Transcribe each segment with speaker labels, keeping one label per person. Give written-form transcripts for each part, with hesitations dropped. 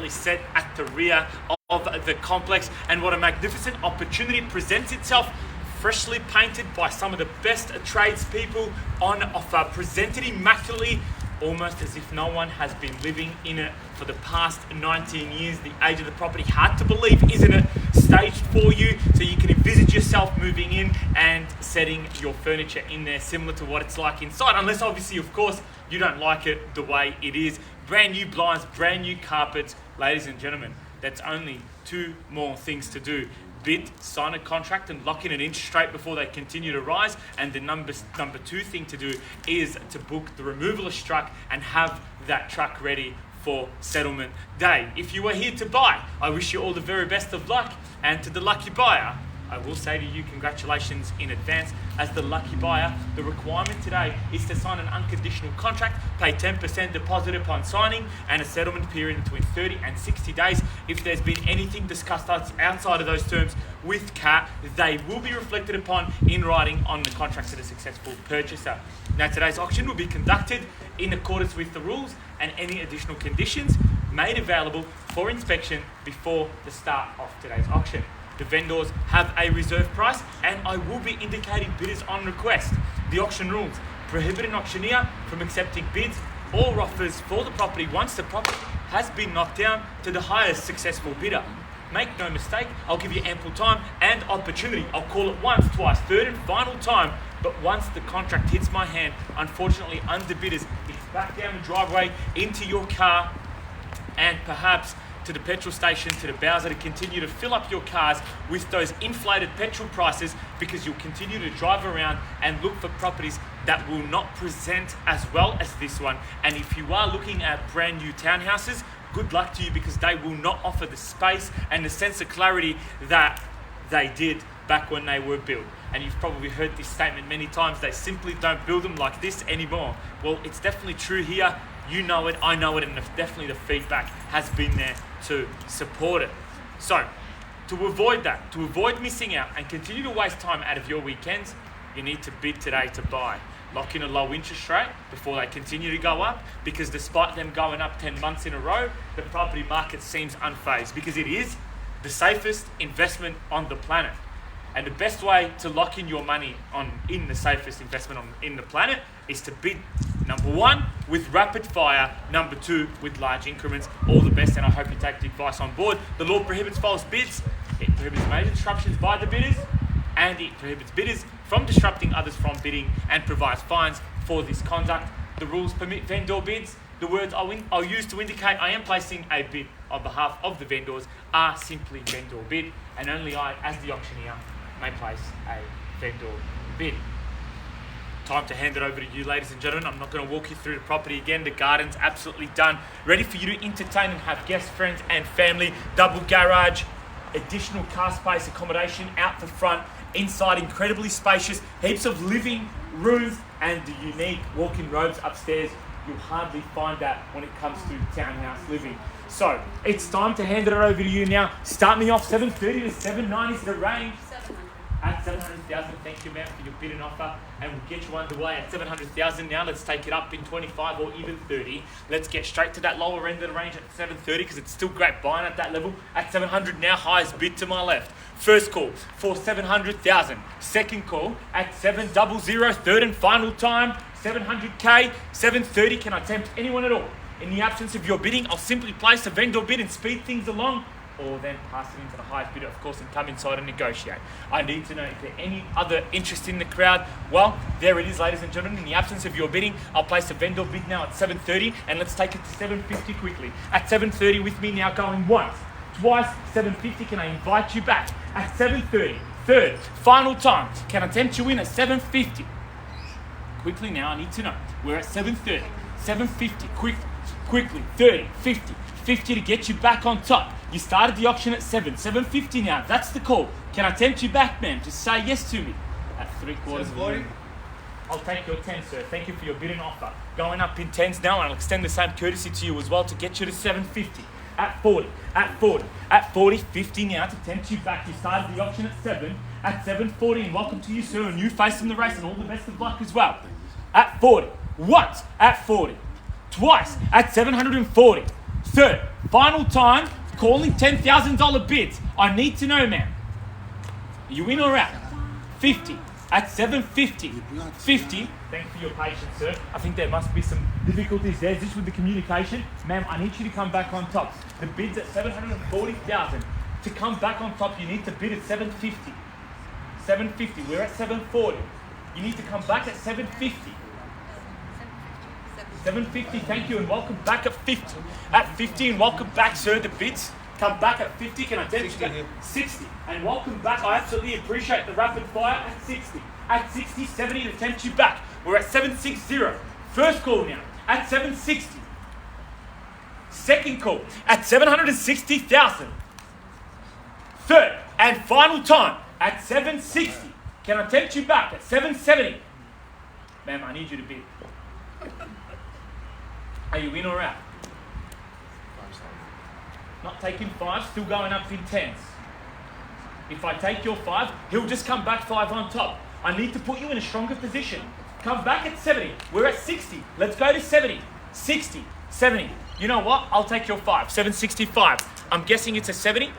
Speaker 1: is set at the rear of the complex, and what a magnificent opportunity presents itself. Freshly painted by some of the best tradespeople on offer, presented immaculately, almost as if no one has been living in it for the past 19 years. The age of the property, hard to believe, isn't it? Staged for you so you can envisage yourself moving in and setting your furniture in there similar to what it's like inside, unless obviously, of course, you don't like it the way it is. Brand new blinds, brand new carpets. Ladies and gentlemen, that's only 2 more things to do. Bid, sign a contract and lock in an interest rate before they continue to rise. And the number 2 thing to do is to book the removalist truck and have that truck ready for settlement day. If you are here to buy, I wish you all the very best of luck. And to the lucky buyer, I will say to you, congratulations in advance. As the lucky buyer, the requirement today is to sign an unconditional contract, pay 10% deposit upon signing, and a settlement period between 30 and 60 days. If there's been anything discussed outside of those terms with CAT, they will be reflected upon in writing on the contracts of a successful purchaser. Now, today's auction will be conducted in accordance with the rules, and any additional conditions made available for inspection before the start of today's auction. The vendors have a reserve price, and I will be indicating bidders on request. The auction rules prohibit an auctioneer from accepting bids or offers for the property once the property has been knocked down to the highest successful bidder. Make no mistake, I'll give you ample time and opportunity. I'll call it once, twice, third and final time, but once the contract hits my hand, unfortunately, underbidders, it's back down the driveway, into your car, and perhaps to the petrol station, to the Bowser, to continue to fill up your cars with those inflated petrol prices, because you'll continue to drive around and look for properties that will not present as well as this one. And if you are looking at brand new townhouses, good luck to you, because they will not offer the space and the sense of clarity that they did back when they were built. And you've probably heard this statement many times, they simply don't build them like this anymore. Well, it's definitely true here. You know it, I know it, and definitely the feedback has been there to support it. So, to avoid that, to avoid missing out and continue to waste time out of your weekends, you need to bid today to buy. Lock in a low interest rate before they continue to go up, because despite them going up 10 months in a row, the property market seems unfazed, because it is the safest investment on the planet. And the best way to lock in your money in the safest investment in the planet is to bid, number 1, with rapid fire, number 2, with large increments. All the best, and I hope you take the advice on board. The law prohibits false bids, it prohibits major disruptions by the bidders, and it prohibits bidders from disrupting others from bidding, and provides fines for this conduct. The rules permit vendor bids. The words I'll use to indicate I am placing a bid on behalf of the vendors are simply vendor bid, and only I, as the auctioneer, may place a vendor bid. Time to hand it over to you, ladies and gentlemen. I'm not going to walk you through the property again. The garden's absolutely done, ready for you to entertain and have guests, friends and family. Double garage, additional car space, accommodation out the front, inside incredibly spacious, heaps of living rooms, and the unique walk-in robes upstairs. You'll hardly find that when it comes to townhouse living. So it's time to hand it over to you now. Start me off. 730 to 790 is the range. At 700,000, thank you, ma'am, for your bid and offer, and we'll get you underway at 700,000. Now let's take it up in 25 or even 30. Let's get straight to that lower end of the range at 730, because it's still great buying at that level. At 700 now, highest bid to my left. First call for 700,000. Second call at 700. Third and final time, 700k. 730. Can I tempt anyone at all? In the absence of your bidding, I'll simply place a vendor bid and speed things along, or then pass it into the highest bidder, of course, and come inside and negotiate. I need to know if there any other interest in the crowd. Well, there it is, ladies and gentlemen. In the absence of your bidding, I'll place a vendor bid now at 730, and let's take it to 750 quickly. At 730 with me now, going once, twice, 750. Can I invite you back? At 730, third, final time. Can I tempt you in at 750? Quickly now, I need to know. We're at 730, 750, quickly, 30, 50, 50 to get you back on top. You started the auction at 750 now. That's the call. Can I tempt you back, ma'am? Just say yes to me. At 3/4. I'll take your 10, sir. Thank you for your bid and offer. Going up in 10s now, and I'll extend the same courtesy to you as well to get you to 750. At 40, 50 now to tempt you back. You started the auction at 7. At 740, and welcome to you, sir. A new face in the race, and all the best of luck as well. At 40, once. At 40, twice. At 740. Third, final time, calling $10,000 bids. I need to know, ma'am. You in or out? 50 at 750. 50. Thank you for your patience, sir. I think there must be some difficulties there. Just with the communication. Ma'am, I need you to come back on top. The bid's at 740,000. To come back on top, you need to bid at 750. 750. We're at 740. You need to come back at 750. 750, thank you, and welcome back at 50. At 50, and welcome back, sir. The bids come back at 50. Can I tell you? 60, and welcome back. I absolutely appreciate the rapid fire at 60. At 60, 70 to tempt you back. We're at 760. First call now at 760. Second call at 760,000. Third and final time at 760. Can I tempt you back at 770? Ma'am, I need you to bid. Are you in or out? Not taking 5, still going up in 10s. If I take your 5, he'll just come back 5 on top. I need to put you in a stronger position. Come back at 70. We're at 60. Let's go to 70. 60, 70. You know what? I'll take your 5. 765. I'm guessing it's a 70.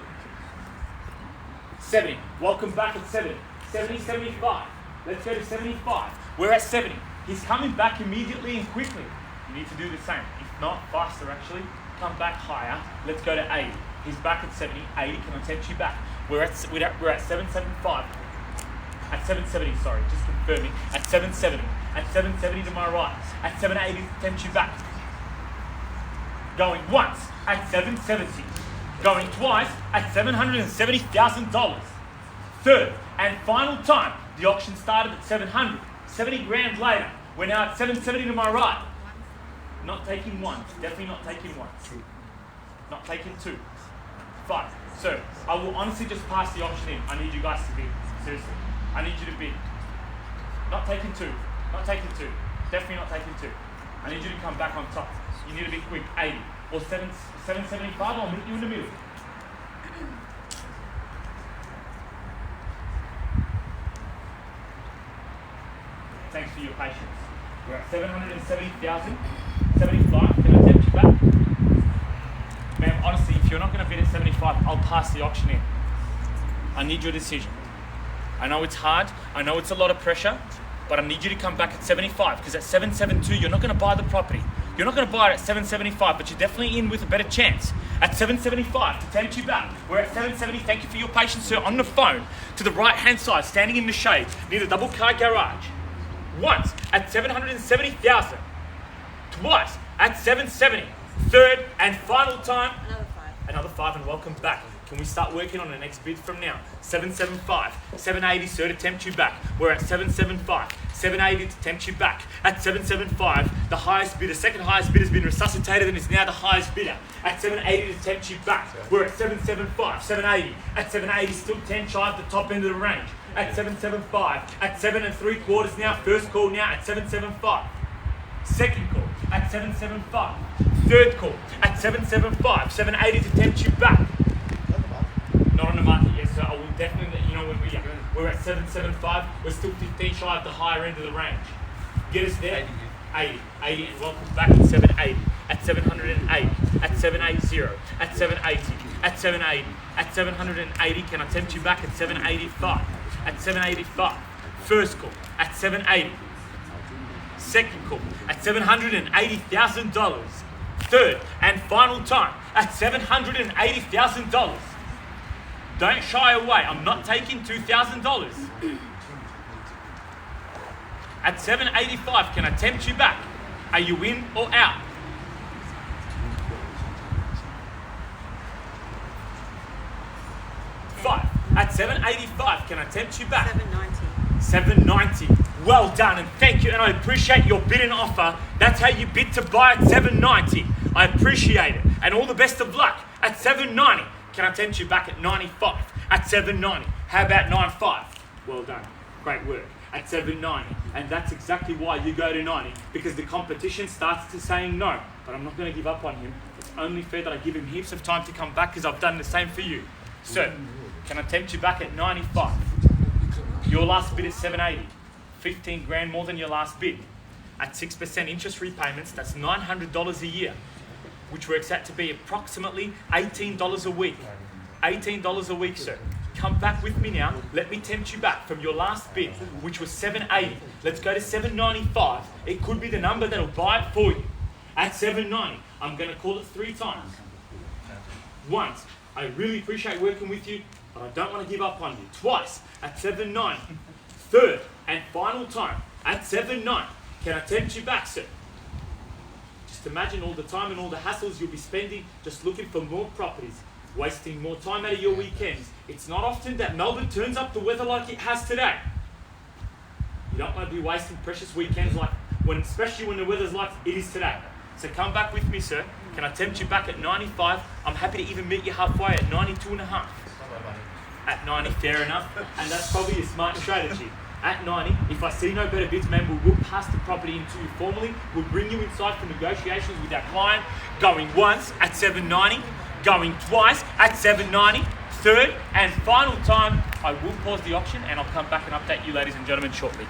Speaker 1: 70. Welcome back at 70. 70, 75. Let's go to 75. We're at 70. He's coming back immediately and quickly. You need to do the same. If not, faster actually. Come back higher. Let's go to 80. He's back at 70. 80. Can I tempt you back? We're at 775. At 770, sorry, just confirming. At 770. At 770 to my right. At 780 to tempt you back. Going once at 770. Going twice at $770,000. Third and final time. The auction started at 700. 70 grand later. We're now at 770 to my right. Not taking one. Definitely not taking one. Not taking 2. 5. So, I will honestly just pass the auction in. I need you guys to bid. Seriously. I need you to bid. Not taking 2. Not taking 2. Definitely not taking 2. I need you to come back on top. You need to be quick. 80. Or 775. I'll meet you in the middle. Thanks for your patience. We're at 770,000. 75. Can I tempt you back? Ma'am, honestly, if you're not going to bid at 75, I'll pass the auction in. I need your decision. I know it's hard. I know it's a lot of pressure, but I need you to come back at 75 because at 772, you're not going to buy the property. You're not going to buy it at 775, but you're definitely in with a better chance. At 775, to tempt you back, we're at 770. Thank you for your patience, sir. On the phone, to the right-hand side, standing in the shade, near the double-car garage. Once, at 770,000. Twice, at 770. Third and final time. Another 5, and welcome back. Can we start working on the next bid from now? 775, 780, sir, to tempt you back. We're at 775, 780 to tempt you back. At 775, the highest bidder, second highest bidder has been resuscitated and is now the highest bidder. At 780 to tempt you back. We're at 775, 780. At 780, still 10 shy of the top end of the range. At 775, at 7 3/4 now, first call now at 775. Second call at 775. Third call at 775, 780 to tempt you back. Not on the market yet, sir. I will definitely let you know when we are. We're at 775. We're still 15 shy of the higher end of the range. Get us there. 80, and welcome back at 780. At 780. At 780. At 780. At 780. At 780. Can I tempt you back at 785? At 785. First call at 780. Second call at $780,000. Third and final time at $780,000. Don't shy away. I'm not taking $2,000. At 785, can I tempt you back? Are you in or out? Five. At 785, can I tempt you back?
Speaker 2: 790.
Speaker 1: 790. Well done, and thank you, and I appreciate your bid and offer. That's how you bid to buy at 790. I appreciate it, and all the best of luck. At 790, can I tempt you back at 95? At 790, how about 95? Well done, great work. At 790, and that's exactly why you go to 90, because the competition starts to saying no, but I'm not going to give up on him. It's only fair that I give him heaps of time to come back, because I've done the same for you. So, can I tempt you back at 95? Your last bid is 780. 15 grand more than your last bid. At 6% interest repayments, that's $900 a year. which works out to be approximately $18 a week. $18 a week, sir. Come back with me now. Let me tempt you back from your last bid, which was $7.80. Let's go to $7.95. It could be the number that'll buy it for you. At $7.90, I'm going to call it 3 times. Once, I really appreciate working with you, but I don't want to give up on you. Twice, at $7.90. Third and final time, at $7.90. Can I tempt you back, sir? Just imagine all the time and all the hassles you'll be spending just looking for more properties, wasting more time out of your weekends. It's not often that Melbourne turns up the weather like it has today. You don't want to be wasting precious weekends especially when the weather's like it is today. So come back with me, sir. Can I tempt you back at 95? I'm happy to even meet you halfway at 92.5. At 90, fair enough. And that's probably a smart strategy. At 90, if I see no better bids, man, we will pass the property into you formally. We'll bring you inside for negotiations with our client. Going once at $7.90, going twice at $7.90. Third and final time, I will pause the auction and I'll come back and update you, ladies and gentlemen, shortly.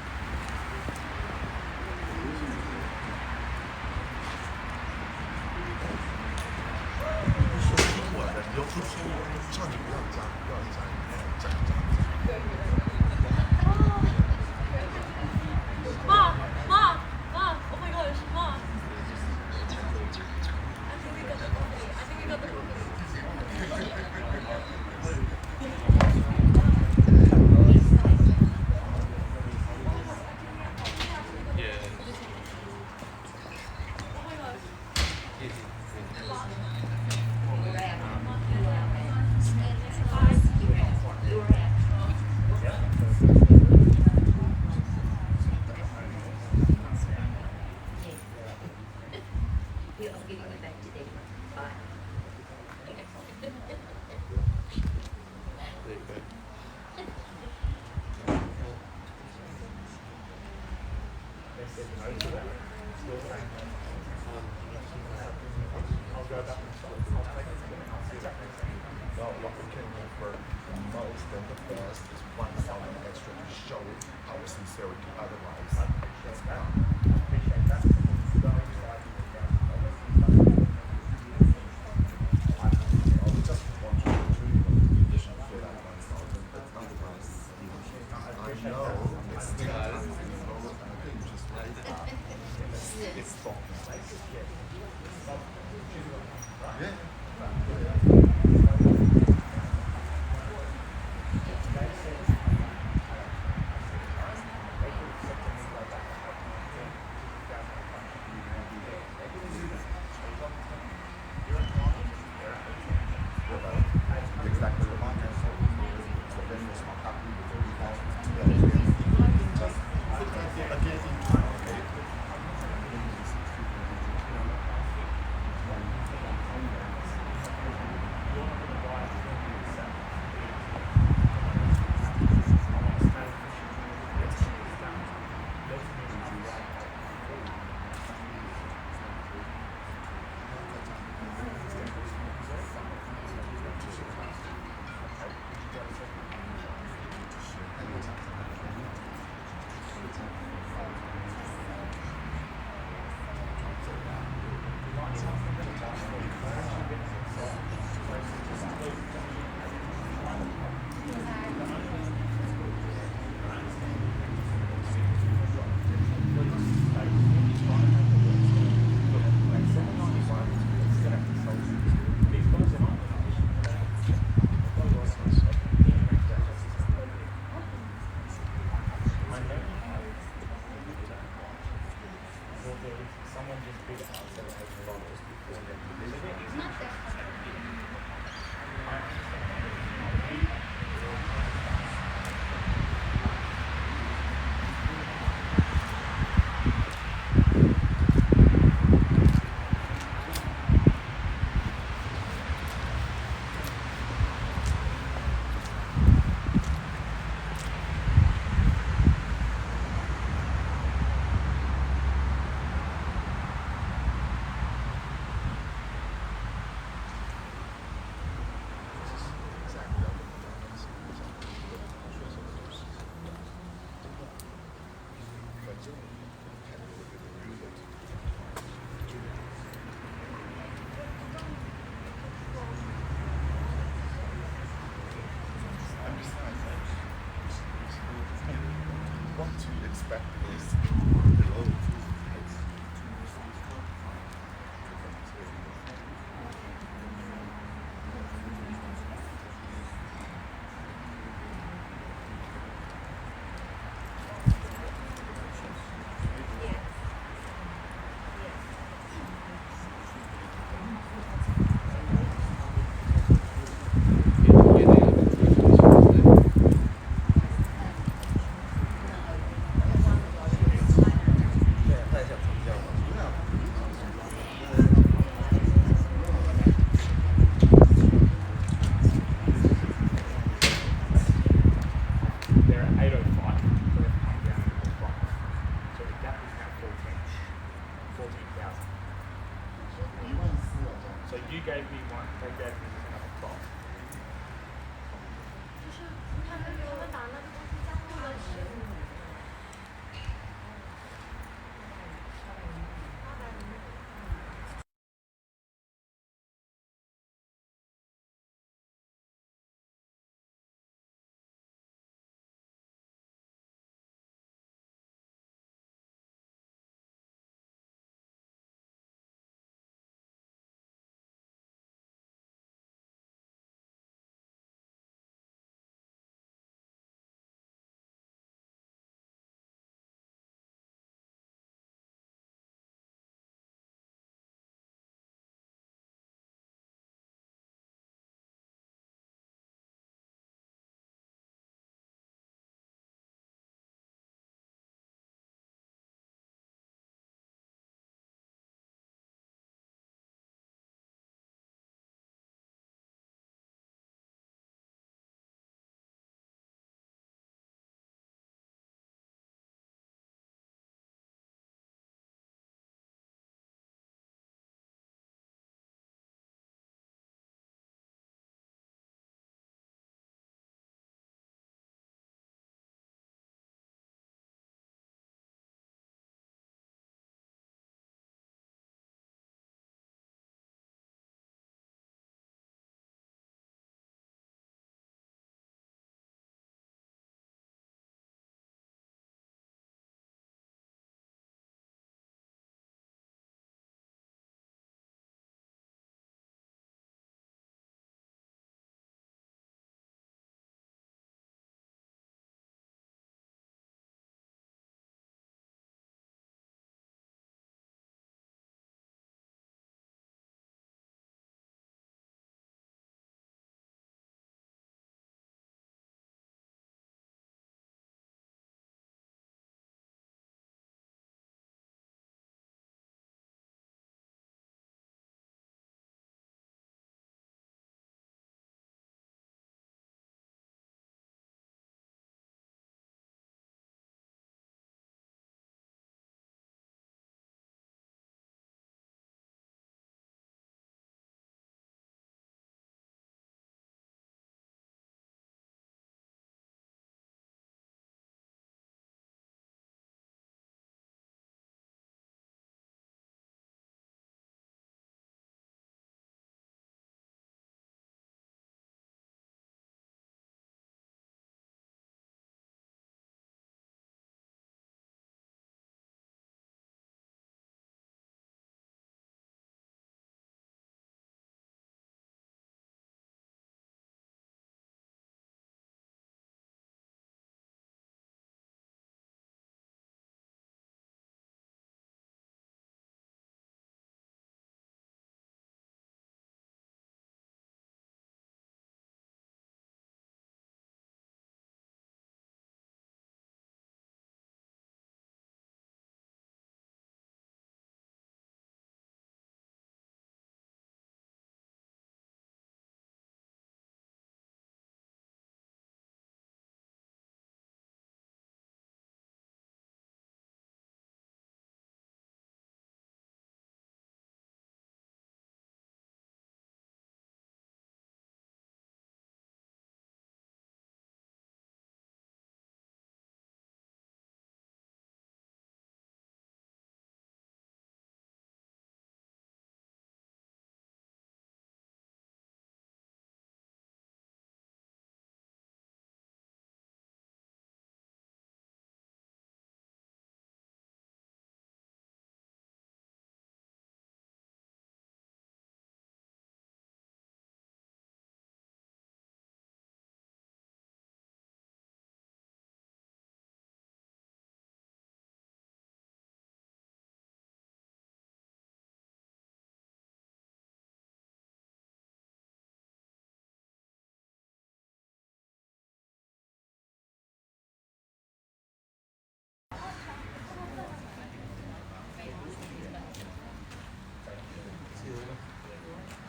Speaker 2: expect is below.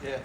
Speaker 3: Yeah.